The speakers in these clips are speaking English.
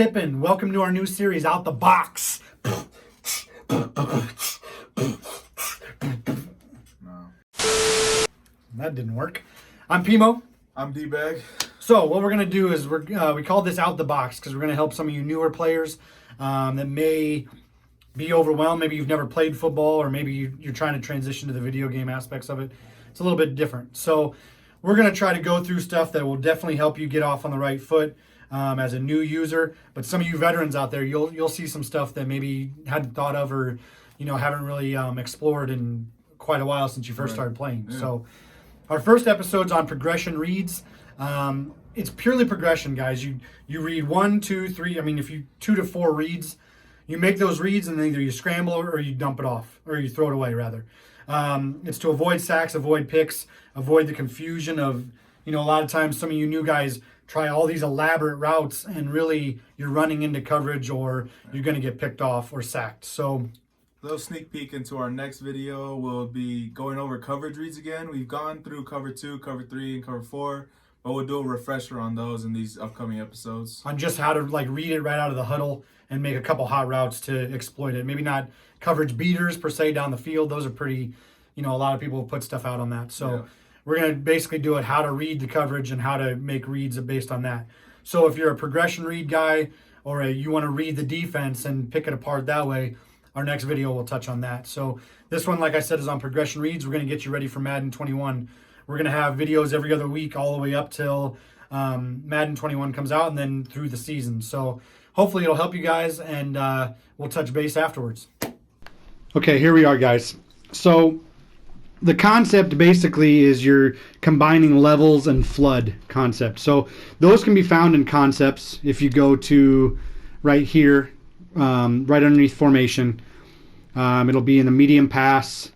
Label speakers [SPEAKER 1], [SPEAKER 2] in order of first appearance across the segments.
[SPEAKER 1] Tippin. Welcome to our new series, Out the Box. That didn't work. I'm Pimo.
[SPEAKER 2] I'm D-Bag.
[SPEAKER 1] So what we're going to do is we call this Out the Box because we're going to help some of you newer players that may be overwhelmed. Maybe you've never played football, or maybe you're trying to transition to the video game aspects of it. It's a little bit different. So we're going to try to go through stuff that will definitely help you get off on the right foot as a new user. But some of you veterans out there, you'll see some stuff that maybe you hadn't thought of, or haven't really explored in quite a while since you first started playing. Yeah. So our first episode's on progression reads. It's purely progression, guys. You read 1, 2, 3. I mean, if you 2 to 4 reads, you make those reads, and then either you scramble or you dump it off, or you throw it away rather. It's to avoid sacks, avoid picks, avoid the confusion of a lot of times some of you new guys try all these elaborate routes, and really you're running into coverage, or you're going to get picked off or sacked. So
[SPEAKER 2] a little sneak peek into our next video. We'll be going over coverage reads again. We've gone through cover 2, cover 3, and cover 4, but we'll do a refresher on those in these upcoming episodes.
[SPEAKER 1] On just how to read it right out of the huddle and make a couple hot routes to exploit it. Maybe not coverage beaters per se down the field. Those are pretty, a lot of people put stuff out on that. So we're going to basically do it how to read the coverage and how to make reads based on that. So if you're a progression read guy, or you want to read the defense and pick it apart that way, our next video will touch on that. So this one, like I said, is on progression reads. We're going to get you ready for Madden 21. We're going to have videos every other week all the way up till Madden 21 comes out, and then through the season. So hopefully it'll help you guys, and we'll touch base afterwards. Okay, here we are, guys. So the concept basically is you're combining levels and flood concept. So those can be found in concepts if you go to right here, right underneath formation. It'll be in the medium pass.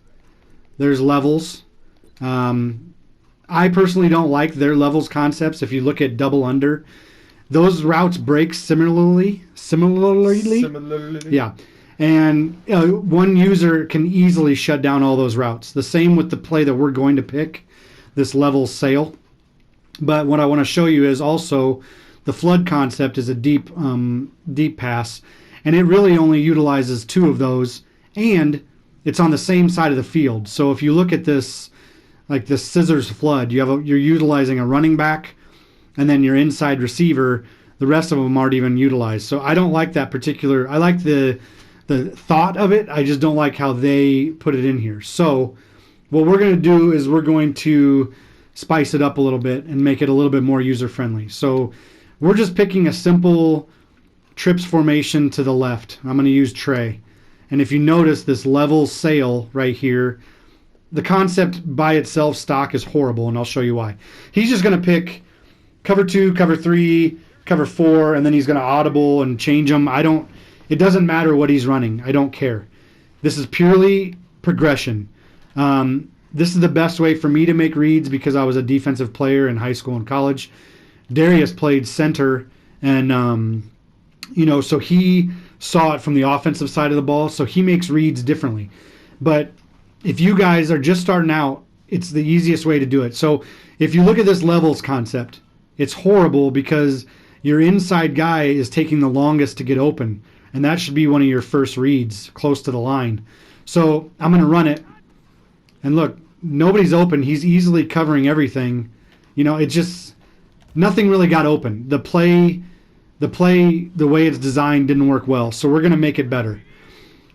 [SPEAKER 1] There's levels. I personally don't like their levels concepts. If you look at double under, those routes break similarly. Yeah. And one user can easily shut down all those routes. The same with the play that we're going to pick, this level sail. But what I want to show you is also the flood concept is a deep pass. And it really only utilizes 2 of those. And it's on the same side of the field. So if you look at this, like this scissors flood, you're utilizing a running back and then your inside receiver. The rest of them aren't even utilized. So I don't like that particular. I like the thought of it. I just don't like how they put it in here. So what we're going to do is we're going to spice it up a little bit and make it a little bit more user friendly. So we're just picking a simple trips formation to the left. I'm going to use Trey. And if you notice this level sail right here, the concept by itself stock is horrible, and I'll show you why. He's just going to pick cover 2, cover 3, cover 4, and then he's going to audible and change them. It doesn't matter what he's running. I don't care. This is purely progression. This is the best way for me to make reads because I was a defensive player in high school and college. Darius played center, and so he saw it from the offensive side of the ball, so he makes reads differently. But if you guys are just starting out, it's the easiest way to do it. So if you look at this levels concept, it's horrible because your inside guy is taking the longest to get open, and that should be one of your first reads close to the line. So I'm going to run it, and look, nobody's open. He's easily covering everything. It just, nothing really got open. The play, the way it's designed didn't work well, so we're going to make it better.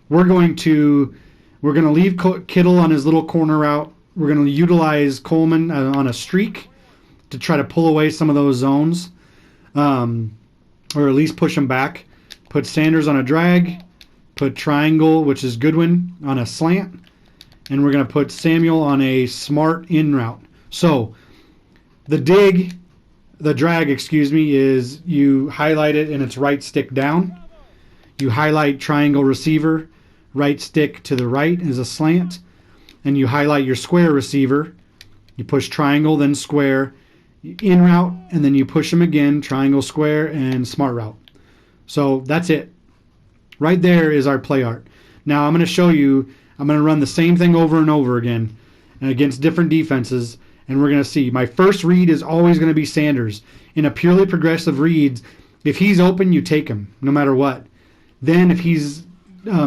[SPEAKER 1] We're going to leave Kittle on his little corner route. We're going to utilize Coleman on a streak to try to pull away some of those zones, or at least push them back. Put Sanders on a drag. Put Triangle, which is Goodwin, on a slant. And we're going to put Samuel on a smart in route. So the drag, is you highlight it and it's right stick down. You highlight triangle receiver, right stick to the right is a slant, and you highlight your square receiver. You push triangle, then square, in route, and then you push them again, triangle, square, and smart route. So that's it. Right there is our play art. Now I'm going to show you, I'm going to run the same thing over and over again against different defenses, and we're going to see. My first read is always going to be Sanders. In a purely progressive read, If he's open, you take him, no matter what. Then if he's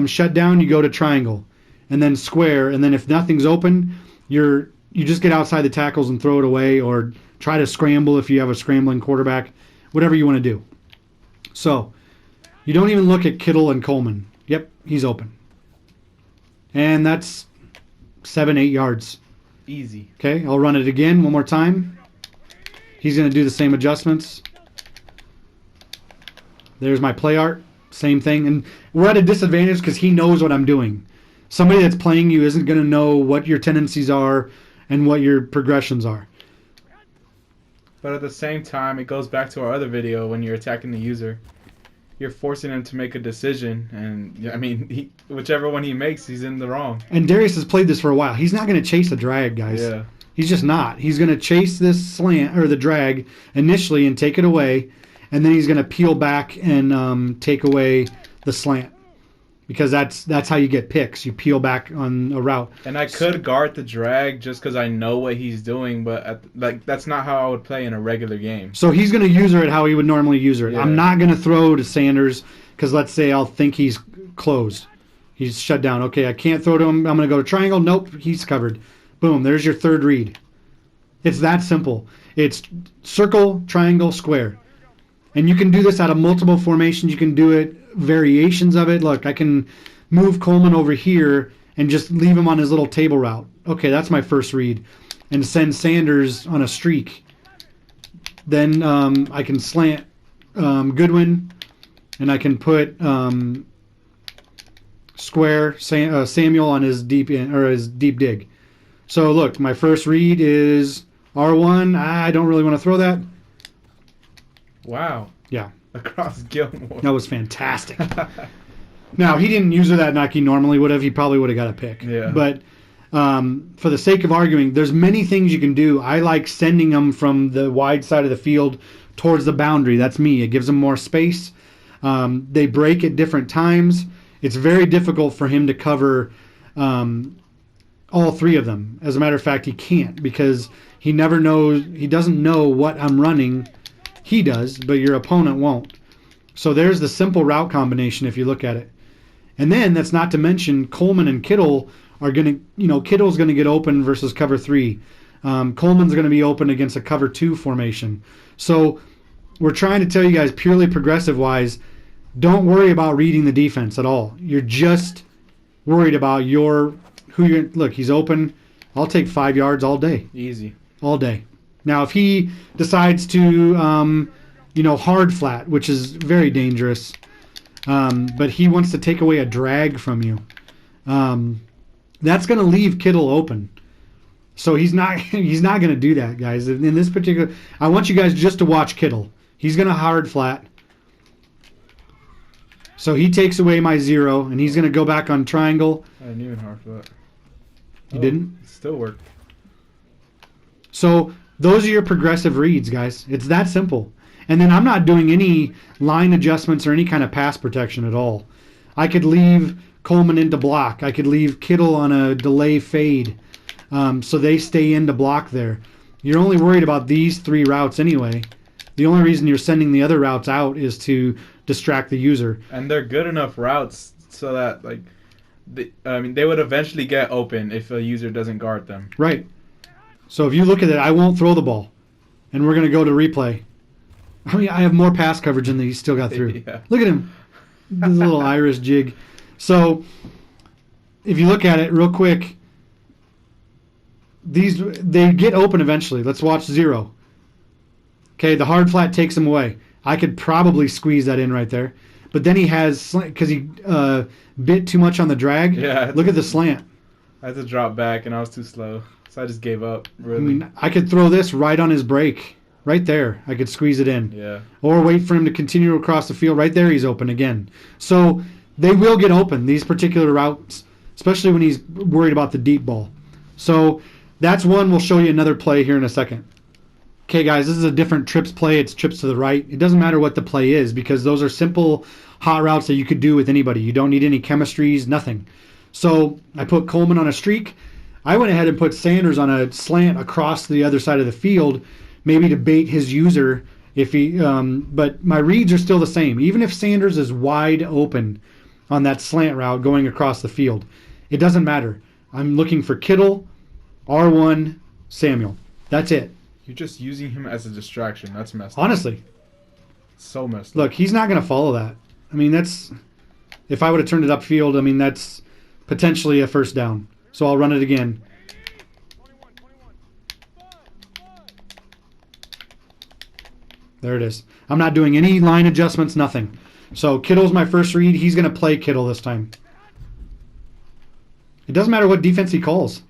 [SPEAKER 1] shut down, you go to triangle, and then square, and then if nothing's open, you just get outside the tackles and throw it away, or try to scramble if you have a scrambling quarterback, whatever you want to do. So you don't even look at Kittle and Coleman. Yep, he's open. And that's 7-8 yards.
[SPEAKER 3] Easy.
[SPEAKER 1] Okay, I'll run it again one more time. He's going to do the same adjustments. There's my play art. Same thing. And we're at a disadvantage because he knows what I'm doing. Somebody that's playing you isn't going to know what your tendencies are and what your progressions are.
[SPEAKER 3] But at the same time, it goes back to our other video when you're attacking the user. You're forcing him to make a decision, and I mean, whichever one he makes, he's in the wrong.
[SPEAKER 1] And Darius has played this for a while. He's not going to chase a drag, guys.
[SPEAKER 3] Yeah.
[SPEAKER 1] He's just not. He's going to chase this slant or the drag initially and take it away, and then he's going to peel back and take away the slant, because that's how you get picks. You peel back on a route.
[SPEAKER 3] And I could guard the drag just because I know what he's doing, but that's not how I would play in a regular game.
[SPEAKER 1] So he's going to user it how he would normally user it.
[SPEAKER 3] Yeah.
[SPEAKER 1] I'm not going to throw to Sanders because let's say I'll think he's closed. He's shut down. Okay, I can't throw to him. I'm going to go to triangle. Nope, he's covered. Boom, there's your third read. It's that simple. It's circle, triangle, square. And you can do this out of multiple formations. You can do it, variations of it. Look, I can move Coleman over here and just leave him on his little table route. Okay, that's my first read. And send Sanders on a streak. Then I can slant Goodwin, and I can put square Samuel on his deep dig. So look, my first read is R1. I don't really want to throw that.
[SPEAKER 3] Wow.
[SPEAKER 1] Yeah.
[SPEAKER 3] Across Gilmore.
[SPEAKER 1] That was fantastic. Now, he didn't use that like he normally would have. He probably would have got a pick.
[SPEAKER 3] Yeah.
[SPEAKER 1] But for the sake of arguing, there's many things you can do. I like sending them from the wide side of the field towards the boundary. That's me. It gives them more space. They break at different times. It's very difficult for him to cover all three of them. As a matter of fact, he can't because he never knows. He doesn't know what I'm running. He does, but your opponent won't. So there's the simple route combination if you look at it. And then that's not to mention Coleman and Kittle are going to, Kittle's going to get open versus cover 3. Coleman's going to be open against a cover 2 formation. So we're trying to tell you guys purely progressive wise, don't worry about reading the defense at all. You're just worried about look, he's open. I'll take 5 yards all day.
[SPEAKER 3] Easy.
[SPEAKER 1] All day. Now, if he decides to, hard flat, which is very dangerous, but he wants to take away a drag from you, that's going to leave Kittle open. So he's not going to do that, guys. In this particular, I want you guys just to watch Kittle. He's going to hard flat. So he takes away my 0, and he's going to go back on triangle.
[SPEAKER 3] I didn't even hard flat.
[SPEAKER 1] You didn't?
[SPEAKER 3] It still worked.
[SPEAKER 1] So those are your progressive reads, guys. It's that simple. And then I'm not doing any line adjustments or any kind of pass protection at all. I could leave Coleman into block. I could leave Kittle on a delay fade so they stay into block there. You're only worried about these 3 routes anyway. The only reason you're sending the other routes out is to distract the user.
[SPEAKER 3] And they're good enough routes so that they would eventually get open if a user doesn't guard them.
[SPEAKER 1] Right. So if you look at it, I won't throw the ball. And we're going to go to replay. I mean, I have more pass coverage than he still got through.
[SPEAKER 3] Yeah.
[SPEAKER 1] Look at him. This little Irish jig. So if you look at it real quick, they get open eventually. Let's watch 0. Okay, the hard flat takes him away. I could probably squeeze that in right there. But then he has, because he bit too much on the drag.
[SPEAKER 3] Yeah.
[SPEAKER 1] Look at the slant.
[SPEAKER 3] I had to drop back, and I was too slow. So I just gave up, really.
[SPEAKER 1] I mean, I could throw this right on his break. Right there. I could squeeze it in.
[SPEAKER 3] Yeah.
[SPEAKER 1] Or wait for him to continue across the field. Right there, he's open again. So they will get open, these particular routes, especially when he's worried about the deep ball. So that's one. We'll show you another play here in a second. Okay, guys, this is a different trips play. It's trips to the right. It doesn't matter what the play is because those are simple hot routes that you could do with anybody. You don't need any chemistries, nothing. So I put Coleman on a streak. I went ahead and put Sanders on a slant across the other side of the field, maybe to bait his user If he, but my reads are still the same. Even if Sanders is wide open on that slant route going across the field, it doesn't matter. I'm looking for Kittle, R1, Samuel. That's it.
[SPEAKER 3] You're just using him as a distraction. That's messed up.
[SPEAKER 1] Honestly,
[SPEAKER 3] So messed up.
[SPEAKER 1] look, he's not going to follow that. I mean, that's if I would have turned it upfield. I mean, that's potentially a first down. So I'll run it again. There it is. I'm not doing any line adjustments, nothing. So Kittle's my first read. He's going to play Kittle this time. It doesn't matter what defense he calls.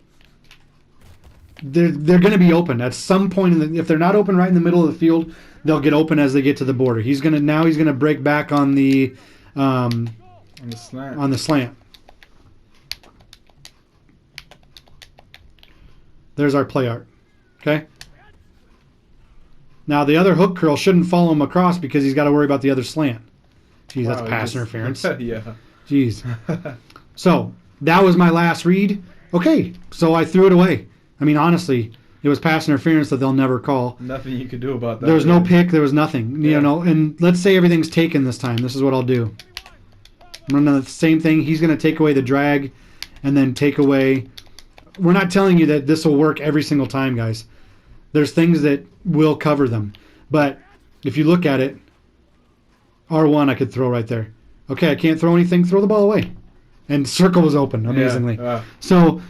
[SPEAKER 1] They're going to be open at some point. If they're not open right in the middle of the field, they'll get open as they get to the border. He's going to break back on the
[SPEAKER 3] slant.
[SPEAKER 1] On the slant. There's our play art. Okay. Now the other hook curl shouldn't follow him across because he's got to worry about the other slant. Jeez,
[SPEAKER 3] Wow,
[SPEAKER 1] that's pass interference.
[SPEAKER 3] Yeah.
[SPEAKER 1] Jeez. So that was my last read. Okay, so I threw it away. I mean, honestly, it was pass interference that they'll never call.
[SPEAKER 3] Nothing you could do about that.
[SPEAKER 1] There was no pick. There was nothing.
[SPEAKER 3] Yeah.
[SPEAKER 1] You know, and let's say everything's taken this time. This is what I'll do. I'm running the same thing. He's going to take away the drag and then take away. We're not telling you that this will work every single time, guys. There's things that will cover them. But if you look at it, R1 I could throw right there. Okay, I can't throw anything. Throw the ball away. And circle was open, amazingly.
[SPEAKER 3] Yeah.
[SPEAKER 1] So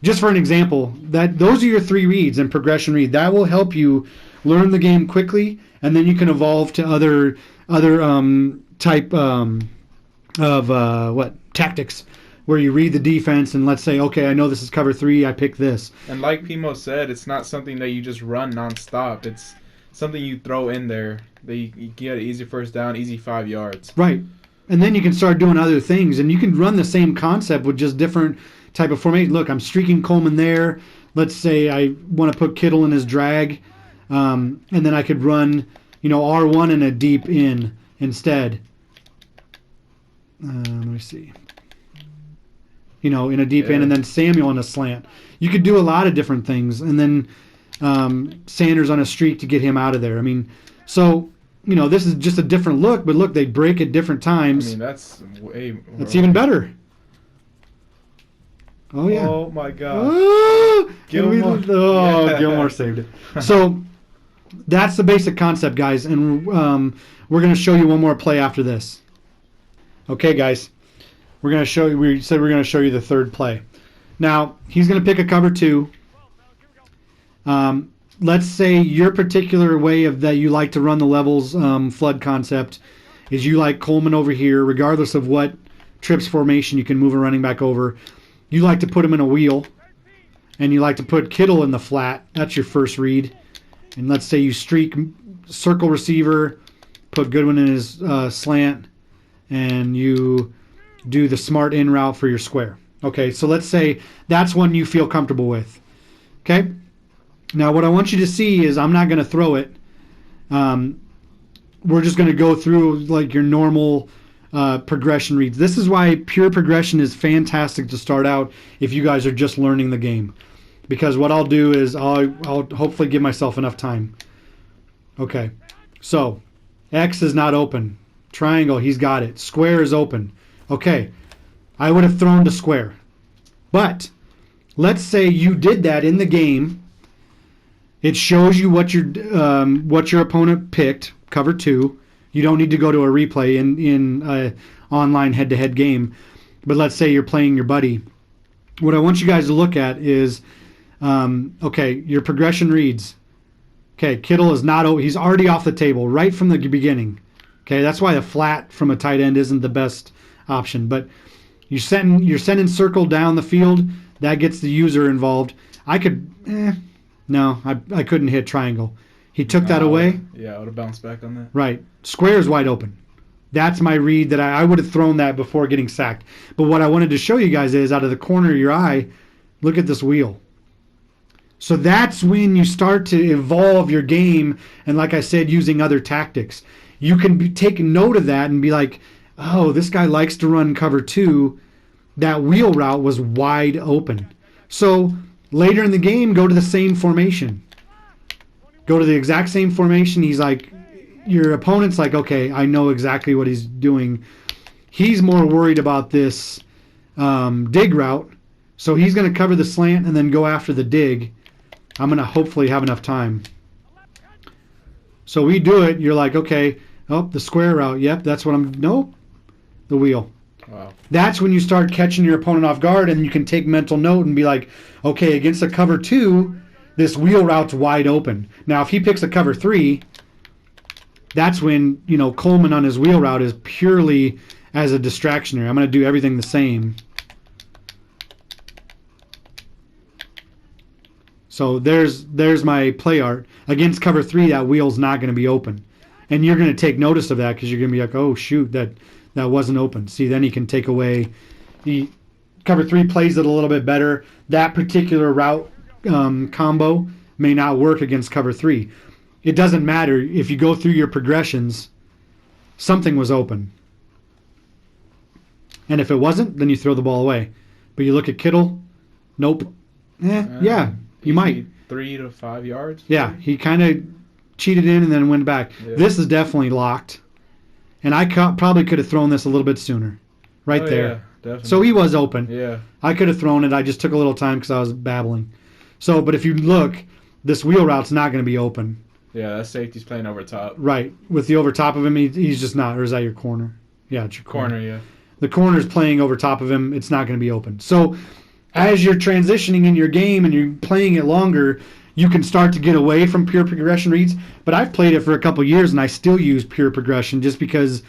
[SPEAKER 1] just for an example, those are your 3 reads and progression read. That will help you learn the game quickly, and then you can evolve to other type of tactics where you read the defense and let's say, okay, I know this is cover 3, I pick this.
[SPEAKER 3] And like Pimo said, it's not something that you just run nonstop. It's something you throw in there that you get an easy first down, easy 5 yards.
[SPEAKER 1] Right. And then you can start doing other things, and you can run the same concept with just different type of formation. Look, I'm streaking Coleman there. Let's say I want to put Kittle in his drag, and then I could run, R1 in a deep in instead. Let me see. In a deep end, and then Samuel in a slant. You could do a lot of different things, and then Sanders on a streak to get him out of there. I mean, so this is just a different look, but look, they break at different times.
[SPEAKER 3] I mean, that's way.
[SPEAKER 1] It's even better. Oh yeah!
[SPEAKER 3] Oh my God!
[SPEAKER 1] Oh,
[SPEAKER 3] Gilmore.
[SPEAKER 1] Yeah. Gilmore saved it. So that's the basic concept, guys, and we're going to show you one more play after this. Okay, guys. We're going to show you. We said we're going to show you the third play. Now he's going to pick a cover 2. Let's say your particular way of that you like to run the levels flood concept is you like Coleman over here, regardless of what trips formation you can move a running back over. You like to put him in a wheel, and you like to put Kittle in the flat. That's your first read. And let's say you streak circle receiver, put Goodwin in his slant, and you do the smart in route for your square. Okay, so let's say that's one you feel comfortable with. Okay? Now what I want you to see is I'm not going to throw it. We're just going to go through like your normal progression reads. This is why pure progression is fantastic to start out if you guys are just learning the game. Because what I'll do is I'll hopefully give myself enough time. Okay, so X is not open. Triangle, he's got it. Square is open. Okay, I would have thrown to square. But let's say you did that in the game. It shows you what your opponent picked, cover 2. You don't need to go to a replay in an online head-to-head game. But let's say you're playing your buddy. What I want you guys to look at is, okay, your progression reads. Okay, Kittle is not. He's already off the table right from the beginning. Okay, that's why a flat from a tight end isn't the best option. But you're sending circle down the field. That gets the user involved. I could. No, I couldn't hit triangle. He took that away.
[SPEAKER 3] Yeah, I would have bounced back on that.
[SPEAKER 1] Right. Square is wide open. That's my read that I would have thrown that before getting sacked. But what I wanted to show you guys is out of the corner of your eye, look at this wheel. So that's when you start to evolve your game. And like I said, using other tactics. You can take note of that and be like, oh, this guy likes to run cover 2. That wheel route was wide open. So later in the game, go to the same formation. Go to the exact same formation. He's like, your opponent's like, okay, I know exactly what he's doing. He's more worried about this dig route, so he's going to cover the slant and then go after the dig. I'm going to hopefully have enough time. So we do it. You're like, okay, oh, the square route. Yep, that's what I'm. Nope, the wheel.
[SPEAKER 3] Wow.
[SPEAKER 1] That's when you start catching your opponent off guard, and you can take mental note and be like, okay, against a cover 2, this wheel route's wide open. Now, if he picks a cover 3, that's when, you know, Coleman on his wheel route is purely as a distractioner. I'm going to do everything the same. So there's my play art. Against cover 3, that wheel's not going to be open. And you're going to take notice of that because you're going to be like, oh, shoot, that wasn't open. See, then he can take away. Cover 3 plays it a little bit better. That particular route combo may not work against cover 3. It doesn't matter. If you go through your progressions, something was open. And if it wasn't, then you throw the ball away. But you look at Kittle, nope. Yeah, you might.
[SPEAKER 3] 3 to 5 yards?
[SPEAKER 1] Yeah, he kind of cheated in and then went back.
[SPEAKER 3] Yeah.
[SPEAKER 1] This is definitely locked. And I probably could have thrown this a little bit sooner. Right there.
[SPEAKER 3] Yeah, definitely.
[SPEAKER 1] So he was open.
[SPEAKER 3] Yeah.
[SPEAKER 1] I could have thrown it. I just took a little time because I was babbling. So, but if you look, this wheel route's not going to be open.
[SPEAKER 3] Yeah, that safety's playing over top.
[SPEAKER 1] Right. With the over top of him, he's just not. Or is that your corner? Yeah, it's your corner.
[SPEAKER 3] Yeah.
[SPEAKER 1] The corner's playing over top of him. It's not going to be open. So as you're transitioning in your game and you're playing it longer, you can start to get away from pure progression reads. But I've played it for a couple years, and I still use pure progression just because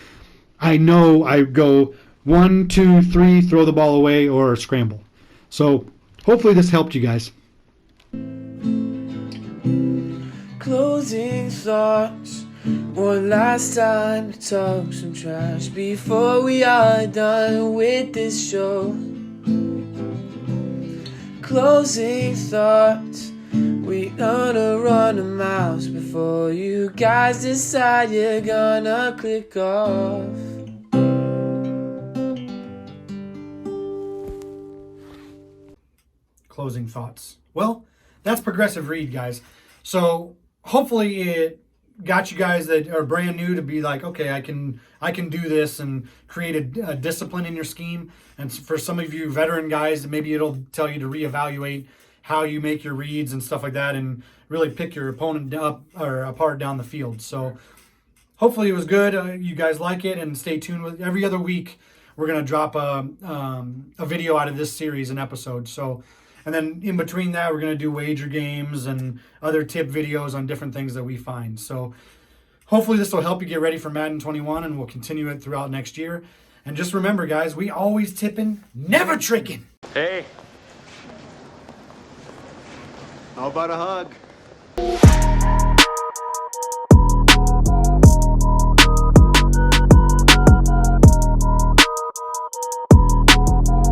[SPEAKER 1] I know I go 1, 2, 3, throw the ball away, or scramble. So hopefully this helped you guys.
[SPEAKER 4] Closing thoughts. One last time to talk some trash before we are done with this show. Closing thoughts. We gonna run a mouse before you guys decide you're gonna click off.
[SPEAKER 1] Closing thoughts. Well, that's progressive read, guys. So hopefully it got you guys that are brand new to be like, okay, I can do this and create a discipline in your scheme. And for some of you veteran guys, maybe it'll tell you to reevaluate how you make your reads and stuff like that, and really pick your opponent up or apart down the field. So hopefully it was good. You guys like it, and stay tuned. With every other week we're gonna drop a video out of this series, an episode. So. And then in between that, we're going to do wager games and other tip videos on different things that we find. So hopefully this will help you get ready for Madden 21, and we'll continue it throughout next year. And just remember, guys, we always tipping, never tricking.
[SPEAKER 5] Hey. How about a hug?